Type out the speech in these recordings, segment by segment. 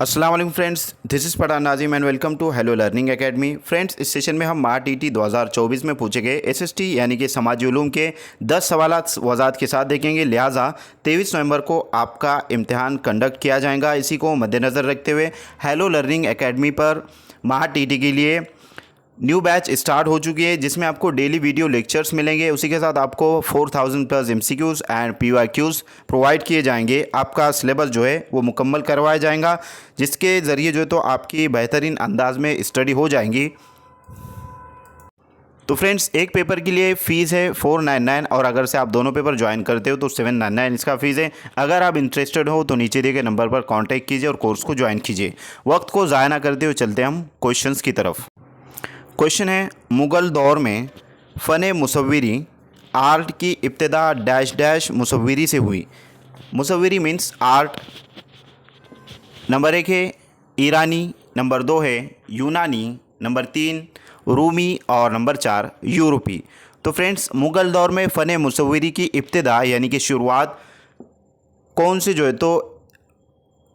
अस्सलाम वालेकुम friends, this is Pathan Nazim and welcome to Hello Learning Academy. Friends, इस session में हम मार्च टीटी 2024 में पूछे गए एसएसटी यानी कि समाजी उलूम के 10 सवालात वज़ाहत के साथ देखेंगे। लिहाजा 23 नवंबर को आपका इम्तिहान कंडक्ट किया जाएगा। इसी को मद्देनज़र रखते हुए हेलो लर्निंग एकेडमी पर मार्च टीटी के लिए न्यू बैच स्टार्ट हो चुकी है, जिसमें आपको डेली वीडियो लेक्चर्स मिलेंगे। उसी के साथ आपको 4000 plus MCQs and PYQs provide किए जाएंगे। आपका सिलेबस जो है वो मुकम्मल करवाया जाएगा, जिसके ज़रिए जो है तो आपकी बेहतरीन अंदाज में स्टडी हो जाएंगी। तो फ्रेंड्स, एक पेपर के लिए फ़ीस है 499 और अगर से आप दोनों पेपर ज्वाइन करते हो तो 799 इसका फ़ीस है। अगर आप इंटरेस्टेड हो तो नीचे दिए गए नंबर पर कांटेक्ट कीजिए और कोर्स को ज्वाइन कीजिए। वक्त को ज़ाया ना करते हुए चलते हम क्वेश्चंस की तरफ। क्वेश्चन है, मुग़ल दौर में फ़न मुसव्विरी आर्ट की इब्तिदा डैश डैश मुसव्विरी से हुई। मुसव्विरी मीन्स आर्ट। नंबर 1 है ईरानी, नंबर 2 है यूनानी, नंबर 3 रूमी और नंबर 4 यूरोपी। तो फ्रेंड्स, मुग़ल दौर में फ़न मुसव्विरी की इब्तिदा यानी कि शुरुआत कौन से जो है तो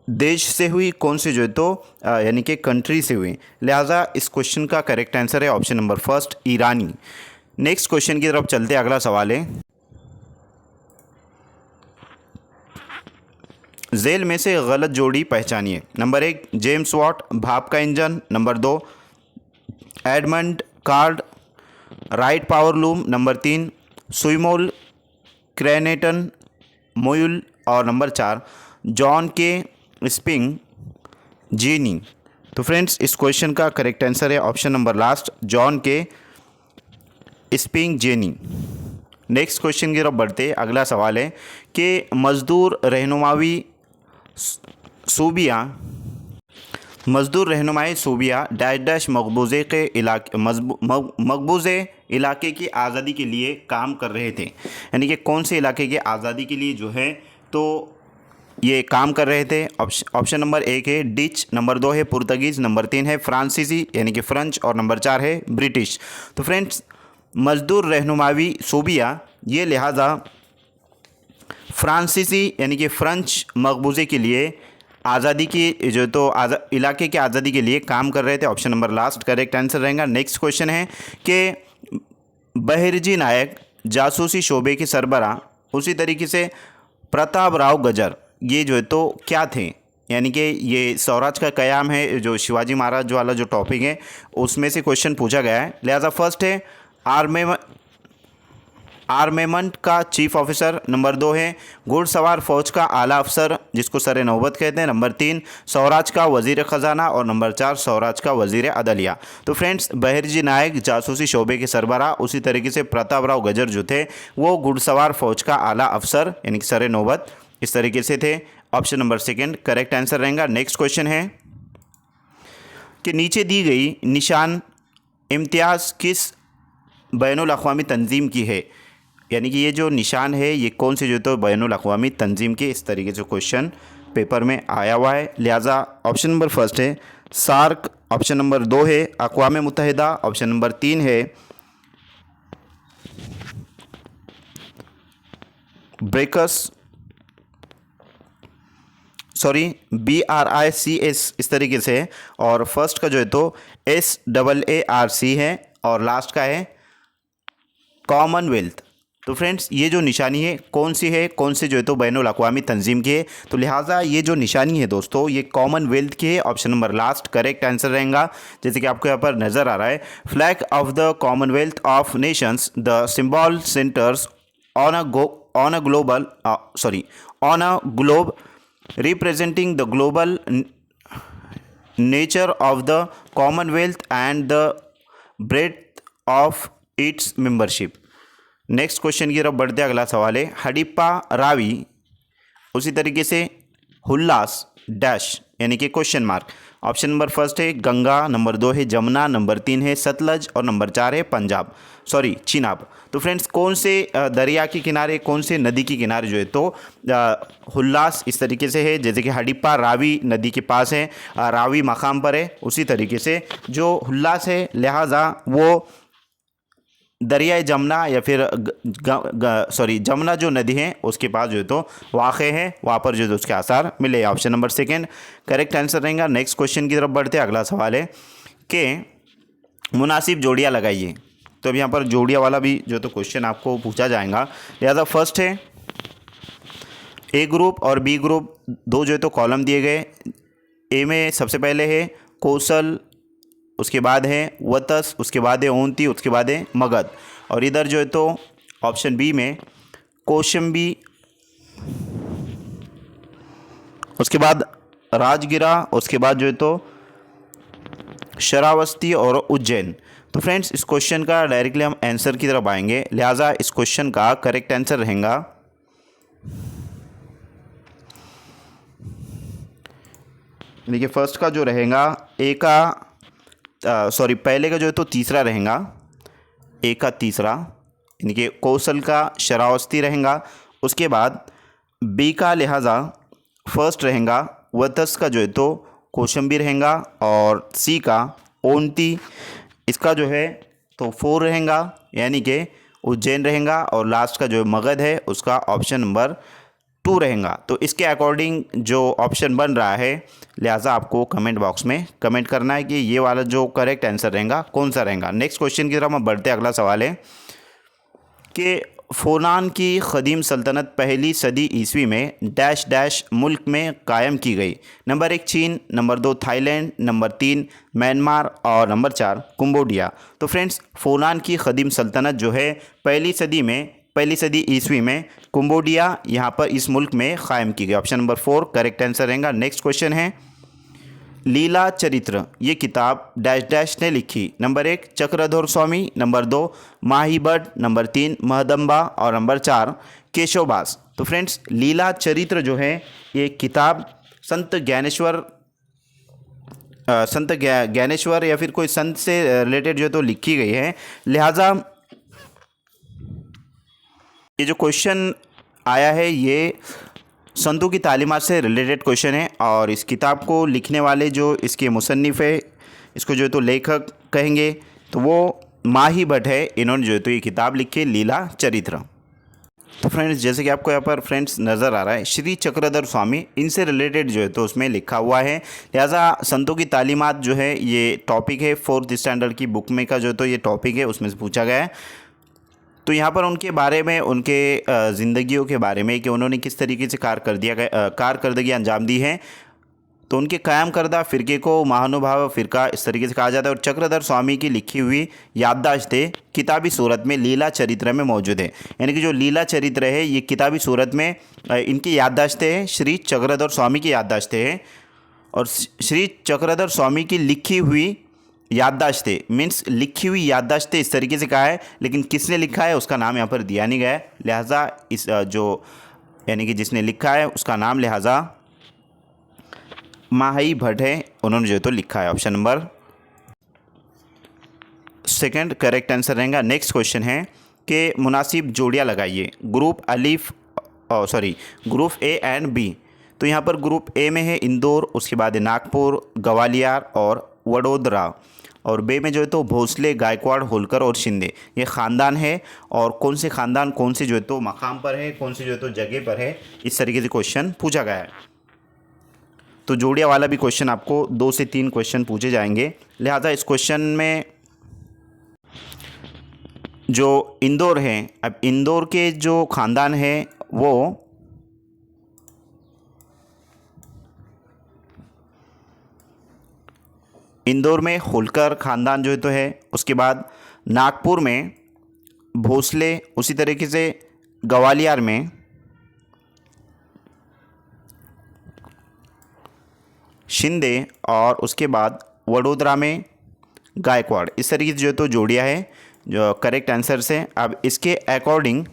देश से हुई, कौन से जो है तो यानी कि कंट्री से हुई। लिहाजा इस क्वेश्चन का करेक्ट आंसर है ऑप्शन नंबर फर्स्ट, ईरानी। नेक्स्ट क्वेश्चन की तरफ चलते हैं। अगला सवाल है, झेल में से गलत जोड़ी पहचानिए। नंबर 1 जेम्स वॉट भाप का engine, number 2 Edmund card right power loom, number 3 सुइमोल क्रेनेटन मोयुल और नंबर 4 जॉन के स्पिंग जीनी। तो फ्रेंड्स, इस क्वेश्चन का करेक्ट आंसर है ऑप्शन नंबर लास्ट, जॉन के स्पिंग जेनी। नेक्स्ट क्वेश्चन की तरफ बढ़ते। अगला सवाल है कि मज़दूर रहनुमाई सूबिया डैश डैश मकबूज़े इलाके की आज़ादी के लिए काम कर रहे थे। यानी कि कौन से इलाके की आज़ादी के लिए जो है तो ये काम कर रहे थे। ऑप्शन नंबर 1 है डिच, नंबर 2 है पुर्तगीज़, नंबर 3 है फ्रांसीसी यानी कि फ्रेंच और नंबर 4 है ब्रिटिश। तो फ्रेंड्स, मज़दूर रहनुमाई सूबिया ये लिहाजा फ्रांसीसी यानी कि फ्रेंच मकबूज़े के लिए आज़ादी की जो तो इलाके के आज़ादी के लिए काम कर रहे थे। Option number last correct answer रहेगा। नेक्स्ट क्वेश्चन है कि बहिर्जी नायक जासूसी शोबे के सरबराह, उसी तरीके से प्रताप राव गजर ये जो है तो क्या थे। यानी कि ये स्वराज का क़याम है, जो शिवाजी महाराज वाला जो टॉपिक है उसमें से क्वेश्चन पूछा गया है। लिहाजा फर्स्ट है आर्मेमेंट का चीफ ऑफिसर, नंबर 2 है घुड़सवार फौज का आला अफसर जिसको सर नौबत कहते हैं, नंबर 3 स्वराज का वज़ीर ख़जाना और नंबर 4 स्वराज का वज़ीर अदलिया। तो फ्रेंड्स, बहिर्जी नायक जासूसी शोबे के सरबराह, उसी तरीके से प्रताप राव गजर जो थे वो घुड़सवार फौज का आला अफसर यानी कि सर नौबत इस तरीके से थे। Option number second correct answer रहेगा। नेक्स्ट क्वेश्चन है कि नीचे दी गई निशान इम्तियाज़ किस बैनुल अक़वामी तंजीम की है। यानी कि ये जो निशान है ये कौन से जो तो बैनुल अक़वामी तंजीम के, इस तरीके से क्वेश्चन पेपर में आया हुआ है। लिहाजा ऑप्शन नंबर फर्स्ट है सार्क, ऑप्शन नंबर 2 है अक़वाम मुत्तहिदा, ऑप्शन नंबर 3 है BRICS इस तरीके से है, और फर्स्ट का जो है तो SAARC है और लास्ट का है कॉमनवेल्थ। तो फ्रेंड्स, ये जो निशानी है कौन सी है, कौन से जो है तो बैनुल अक़वामी तंजीम की है। तो लिहाजा ये जो निशानी है दोस्तों ये कॉमनवेल्थ की है। Option number last correct answer रहेगा। जैसे कि आपको यहाँ पर नज़र आ रहा है, flag of the Commonwealth of Nations, the symbol centres on a globe representing the global nature of the Commonwealth and the breadth of its membership। Next question की तरफ बढ़ते। अगला सवाल है हड़प्पा रावी, उसी तरीके से हुल्लास डैश यानी कि question mark. Option number first है गंगा, नंबर 2 है जमुना, नंबर 3 है सतलज और नंबर 4 है चिनाब। तो फ्रेंड्स, कौन से दरिया के किनारे, कौन से नदी के किनारे जो है तो हुल्लास इस तरीके से है। जैसे कि हड़प्पा रावी नदी के पास है, रावी मकाम पर है, उसी तरीके से जो हुल्लास है लिहाजा वो दरियाए जमुना या फिर जमुना जो नदी है उसके पास जो है तो वाक़ है, वहाँ पर जो है तो उसके आसार मिले। Option number second correct answer रहेगा। नेक्स्ट क्वेश्चन की तरफ बढ़ते हैं। अगला सवाल है कि मुनासिब जोड़ियाँ लगाइए। तो अब यहाँ पर जोड़ियाँ वाला भी जो तो क्वेश्चन आपको पूछा जाएगा। लिहाजा फर्स्ट है ए ग्रुप और बी ग्रुप, दो जो है तो कॉलम दिए गए। ए में सबसे पहले है कौशल, उसके बाद है वतस, उसके बाद है ओंती, उसके बाद है मगध। और इधर जो है तो ऑप्शन बी में कौशंबी, उसके बाद राजगिरा, उसके बाद जो है तो शरावस्ती और उज्जैन। तो फ्रेंड्स इस क्वेश्चन का डायरेक्टली हम आंसर की तरफ आएंगे। लिहाजा इस क्वेश्चन का करेक्ट आंसर रहेगा देखिए फर्स्ट का जो रहेगा ए का पहले का जो है तो तीसरा रहेगा, ए का तीसरा, यानी कि कौशल का शरावस्ती रहेगा। उसके बाद बी का लिहाजा फर्स्ट रहेगा, वतस का जो है तो कौशंबी रहेगा, और सी का ओंती, इसका जो है तो 4 रहेगा यानी कि उज्जैन रहेगा, और लास्ट का जो मगध है उसका ऑप्शन नंबर 2 रहेगा। तो इसके अकॉर्डिंग जो ऑप्शन बन रहा है, लिहाजा आपको कमेंट बॉक्स में कमेंट करना है कि ये वाला जो करेक्ट आंसर रहेगा कौन सा रहेगा। नेक्स्ट क्वेश्चन की तरफ हम बढ़ते हैं। अगला सवाल है कि फ़ोनान की ख़दीम सल्तनत पहली सदी ईस्वी में डैश डैश मुल्क में कायम की गई। नंबर 1 चीन, नंबर 2 थाईलैंड, नंबर 3 म्यांमार और नंबर 4 कंबोडिया। तो फ्रेंड्स फ़ोनान की ख़दीम सल्तनत जो है पहली सदी ईस्वी में कंबोडिया यहाँ पर इस मुल्क में क़ायम की गई। ऑप्शन नंबर 4 करेक्ट आंसर रहेगा। नेक्स्ट क्वेश्चन है लीला चरित्र ये किताब डैश डैश ने लिखी। नंबर 1 चक्रधर स्वामी, नंबर 2 माही भट्ट, नंबर 3 महदम्बा और नंबर 4 केशवदास। तो फ्रेंड्स लीला चरित्र जो है ये किताब संत ज्ञानेश्वर या फिर कोई संत से रिलेटेड जो तो लिखी गई है। लिहाजा ये जो क्वेश्चन आया है ये संतों की तालीमात से रिलेटेड क्वेश्चन है, और इस किताब को लिखने वाले जो इसके मुसन्निफ़ है, इसको जो है तो लेखक कहेंगे, तो वो माही भट्ट है। इन्होंने जो है तो ये किताब लिखी लीला चरित्र। तो फ्रेंड्स जैसे कि आपको यहाँ पर फ्रेंड्स नज़र आ रहा है श्री चक्रधर स्वामी, इनसे रिलेटेड जो है तो उसमें लिखा हुआ है। लिहाजा संतों की तालीमात जो है ये टॉपिक है 4th स्टैंडर्ड की बुक में का जो तो ये टॉपिक है उसमें से पूछा गया है। तो यहाँ पर उनके बारे में, उनके ज़िंदगियों के बारे में कि उन्होंने किस तरीके से कारकर्दगी अंजाम दी है। तो उनके कायम करदा फ़िरके को महानुभाव फ़िरका इस तरीके से कहा जाता है। और चक्रधर स्वामी की लिखी हुई याददाश्तें किताबी सूरत में लीला चरित्र में मौजूद है। यानी कि जो लीला चरित्र है ये किताबी सूरत में इनकी याददाश्तें हैं, श्री चक्रधर स्वामी की याददाश्तें हैं। और श्री चक्रधर स्वामी की लिखी हुई याददाश्तें मीन्स लिखी हुई याददाश्तें इस तरीके से कहा है, लेकिन किसने लिखा है उसका नाम यहाँ पर दिया नहीं गया है। लिहाजा इस जो यानी कि जिसने लिखा है उसका नाम लिहाजा माही भट्ट है, उन्होंने जो तो लिखा है। ऑप्शन नंबर 2 करेक्ट आंसर रहेगा। नेक्स्ट क्वेश्चन है कि मुनासिब जोड़ियाँ लगाइए। Group A and B. तो यहाँ पर ग्रुप ए में है इंदौर, उसके बाद है नागपुर, ग्वालियर और वडोदरा, और बे में जो है तो भोसले, गायकवाड़, होलकर और शिंदे ये ख़ानदान है। और कौन से ख़ानदान कौन से जो है तो मकाम पर है, कौन से जो है तो जगह पर है, इस तरीके से क्वेश्चन पूछा गया है। तो जोड़िया वाला भी क्वेश्चन आपको 2 से 3 क्वेश्चन पूछे जाएंगे। लिहाजा इस क्वेश्चन में जो इंदौर है, अब इंदौर के जो ख़ानदान है वो इंदौर में होलकर ख़ानदान जो है तो है। उसके बाद नागपुर में भोसले, उसी तरीके से ग्वालियर में शिंदे, और उसके बाद वडोदरा में गायकवाड़। इस तरीके से जो तो जोड़ियाँ है जो करेक्ट आंसर्स हैं। अब इसके अकॉर्डिंग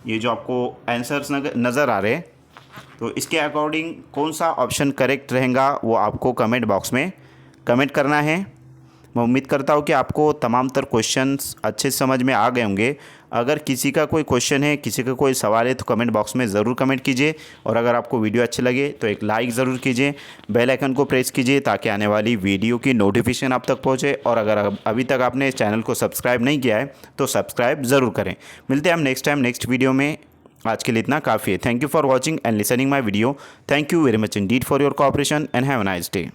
ये जो आपको आंसर्स नज़र आ रहे हैं, तो इसके अकॉर्डिंग कौन सा ऑप्शन करेक्ट रहेगा वो आपको कमेंट बॉक्स में कमेंट करना है। मैं उम्मीद करता हूँ कि आपको तमाम तर क्वेश्चंस अच्छे से समझ में आ गए होंगे। अगर किसी का कोई क्वेश्चन है, किसी का कोई सवाल है तो कमेंट बॉक्स में ज़रूर कमेंट कीजिए, और अगर आपको वीडियो अच्छी लगे तो एक लाइक ज़रूर कीजिए, बेल आइकन को प्रेस कीजिए ताकि आने वाली वीडियो की नोटिफिकेशन आप तक पहुँचे। और अगर अभी तक आपने इस चैनल को सब्सक्राइब नहीं किया है तो सब्सक्राइब ज़रूर करें। मिलते हैं हम नेक्स्ट टाइम नेक्स्ट वीडियो में। आज के लिए इतना काफ़ी है। Thank you for watching and listening my video. Thank you very much Indeed for your cooperation and have a nice day.